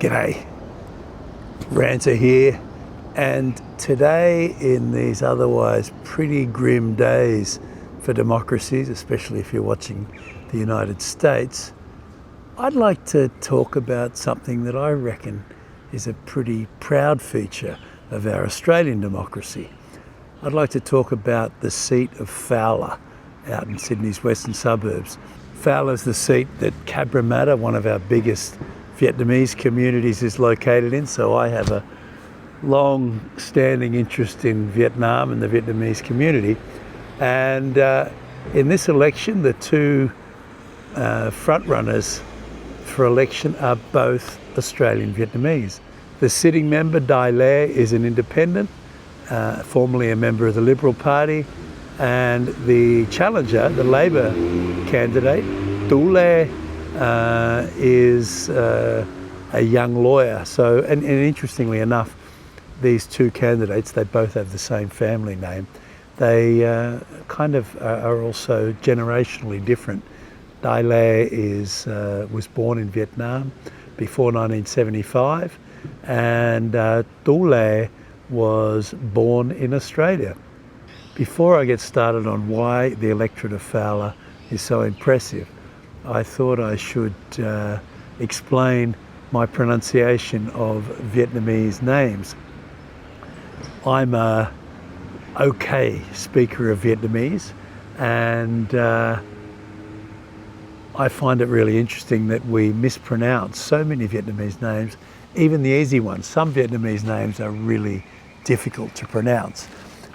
G'day, Ranter here, and today in these otherwise pretty grim days for democracies, especially if you're watching the United States, I'd like to talk about something that I reckon is a pretty proud feature of our Australian democracy. I'd like to talk about the seat of Fowler out in Sydney's western suburbs. Fowler's the seat that Cabramatta, one of our biggest Vietnamese communities, is located in, so I have a long-standing interest in Vietnam and the Vietnamese community. And in this election, the two front-runners for election are both Australian Vietnamese. The sitting member, Dai Le, is an independent, formerly a member of the Liberal Party, and the challenger, the Labor candidate, Tu Le, is a young lawyer. So, and interestingly enough, these two candidates, they both have the same family name. They kind of are also generationally different. Dai Le was born in Vietnam before 1975, and Tu Le was born in Australia. Before I get started on why the electorate of Fowler is so impressive, I thought I should explain my pronunciation of Vietnamese names. I'm a okay speaker of Vietnamese, and I find it really interesting that we mispronounce so many Vietnamese names, even the easy ones. Some Vietnamese names are really difficult to pronounce,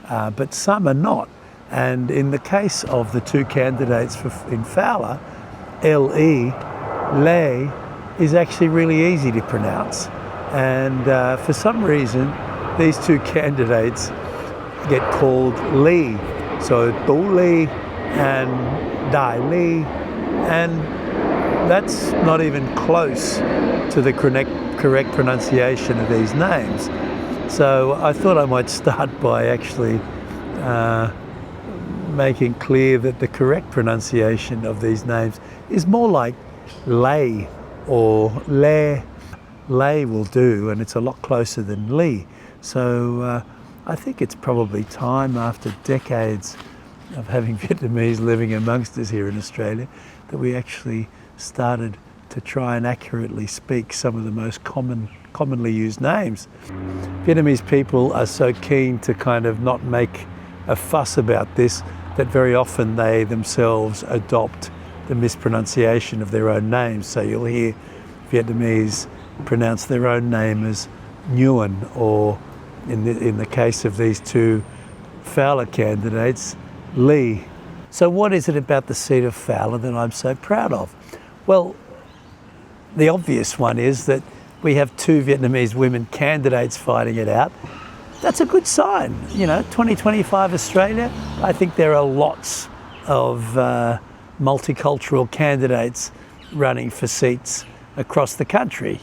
but some are not. And in the case of the two candidates in Fowler, L-E, Le, is actually really easy to pronounce. And for some reason, these two candidates get called Lee. So Tu Le and Dai Le, and that's not even close to the correct pronunciation of these names. So I thought I might start by actually making clear that the correct pronunciation of these names is more like Lay or Le. Lay will do, and it's a lot closer than Lee. So I think it's probably time, after decades of having Vietnamese living amongst us here in Australia, that we actually started to try and accurately speak some of the most commonly used names. Vietnamese people are so keen to kind of not make a fuss about this that very often they themselves adopt the mispronunciation of their own names. So you'll hear Vietnamese pronounce their own name as Nguyen, or in the case of these two Fowler candidates, Lee. So what is it about the seat of Fowler that I'm so proud of? Well, the obvious one is that we have two Vietnamese women candidates fighting it out. That's a good sign. You know, 2025 Australia, I think there are lots of multicultural candidates running for seats across the country.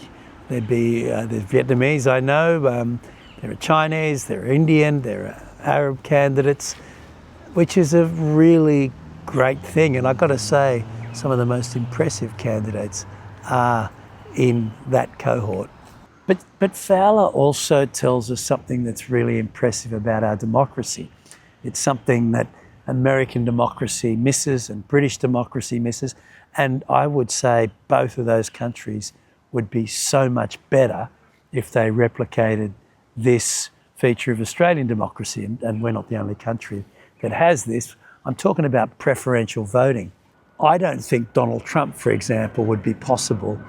There's Vietnamese, I know, there are Chinese, there are Indian, there are Arab candidates, which is a really great thing. And I've got to say, some of the most impressive candidates are in that cohort. But Fowler also tells us something that's really impressive about our democracy. It's something that American democracy misses and British democracy misses. And I would say both of those countries would be so much better if they replicated this feature of Australian democracy. And we're not the only country that has this. I'm talking about preferential voting. I don't think Donald Trump, for example, would be possible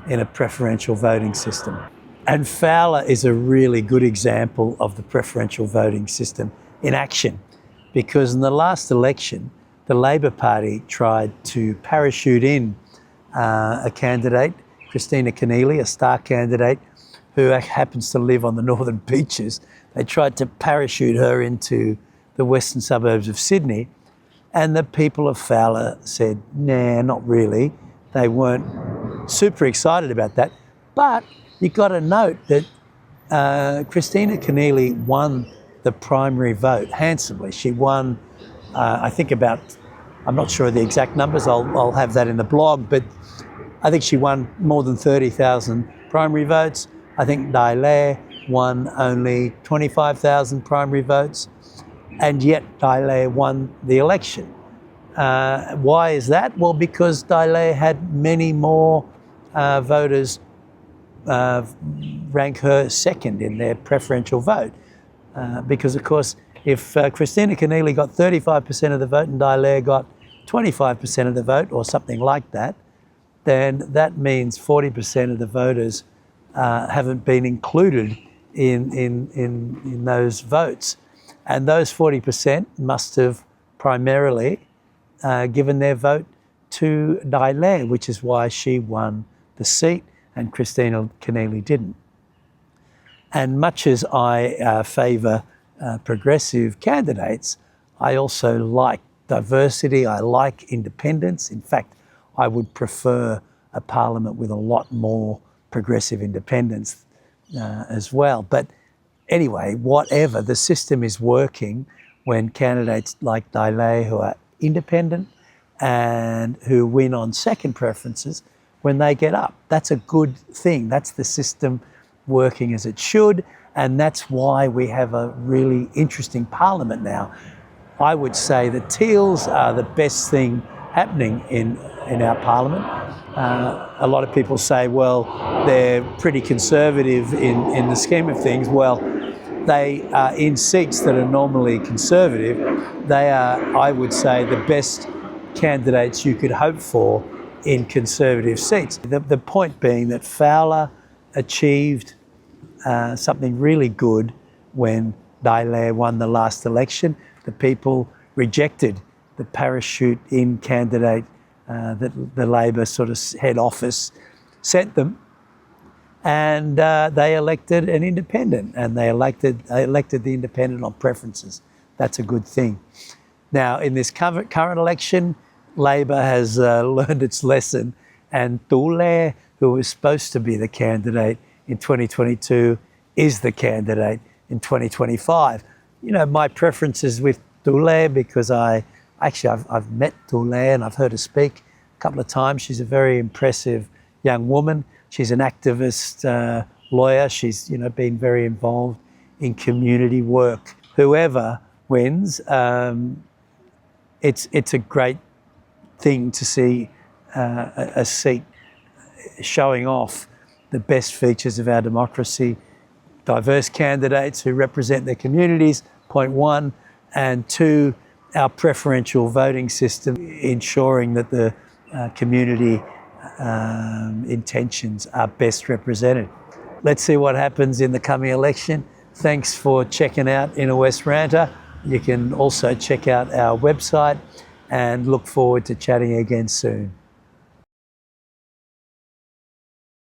in a preferential voting system. And Fowler is a really good example of the preferential voting system in action, because in the last election, the Labor Party tried to parachute in a candidate, Christina Keneally, a star candidate who happens to live on the northern beaches. They tried to parachute her into the western suburbs of Sydney, and the people of Fowler said, nah, not really. They weren't super excited about that. But you've got to note that Christina Keneally won the primary vote handsomely. She won, I think I'm not sure of the exact numbers, I'll have that in the blog, but I think she won more than 30,000 primary votes. I think Dailai won only 25,000 primary votes, and yet Dailai won the election. Why is that? Well, because Dailai had many more voters rank her second in their preferential vote. Because, of course, if Kristina Keneally got 35% of the vote and Dailai got 25% of the vote, or something like that, then that means 40% of the voters haven't been included in those votes. And those 40% must have primarily given their vote to Dailai, which is why she won the seat and Kristina Keneally didn't. And much as I favour progressive candidates, I also like diversity, I like independence. In fact, I would prefer a parliament with a lot more progressive independence as well. But anyway, whatever, the system is working when candidates like Dailai, who are independent and who win on second preferences, when they get up. That's a good thing. That's the system working as it should, and that's why we have a really interesting parliament now. I would say the Teals are the best thing happening in our parliament. A lot of people say, well, they're pretty conservative in the scheme of things. Well, they are in seats that are normally conservative. They are, I would say, the best candidates you could hope for in conservative seats. The point being that Fowler achieved something really good when Dailai won the last election. The people rejected the parachute-in candidate that the Labor sort of head office sent them, and they elected an independent, and they elected the independent on preferences. That's a good thing. Now, in this current election, Labor has learned its lesson, and Dailai, who was supposed to be the candidate in 2022, is the candidate in 2025. You know, my preference is with Dailai because I've met Dailai and I've heard her speak a couple of times. She's a very impressive young woman. She's an activist lawyer. She's, you know, been very involved in community work. Whoever wins, it's a great thing to see a seat showing off the best features of our democracy. Diverse candidates who represent their communities, point one, and two, our preferential voting system, ensuring that the community intentions are best represented. Let's see what happens in the coming election. Thanks for checking out Inner West Ranter. You can also check out our website and look forward to chatting again soon.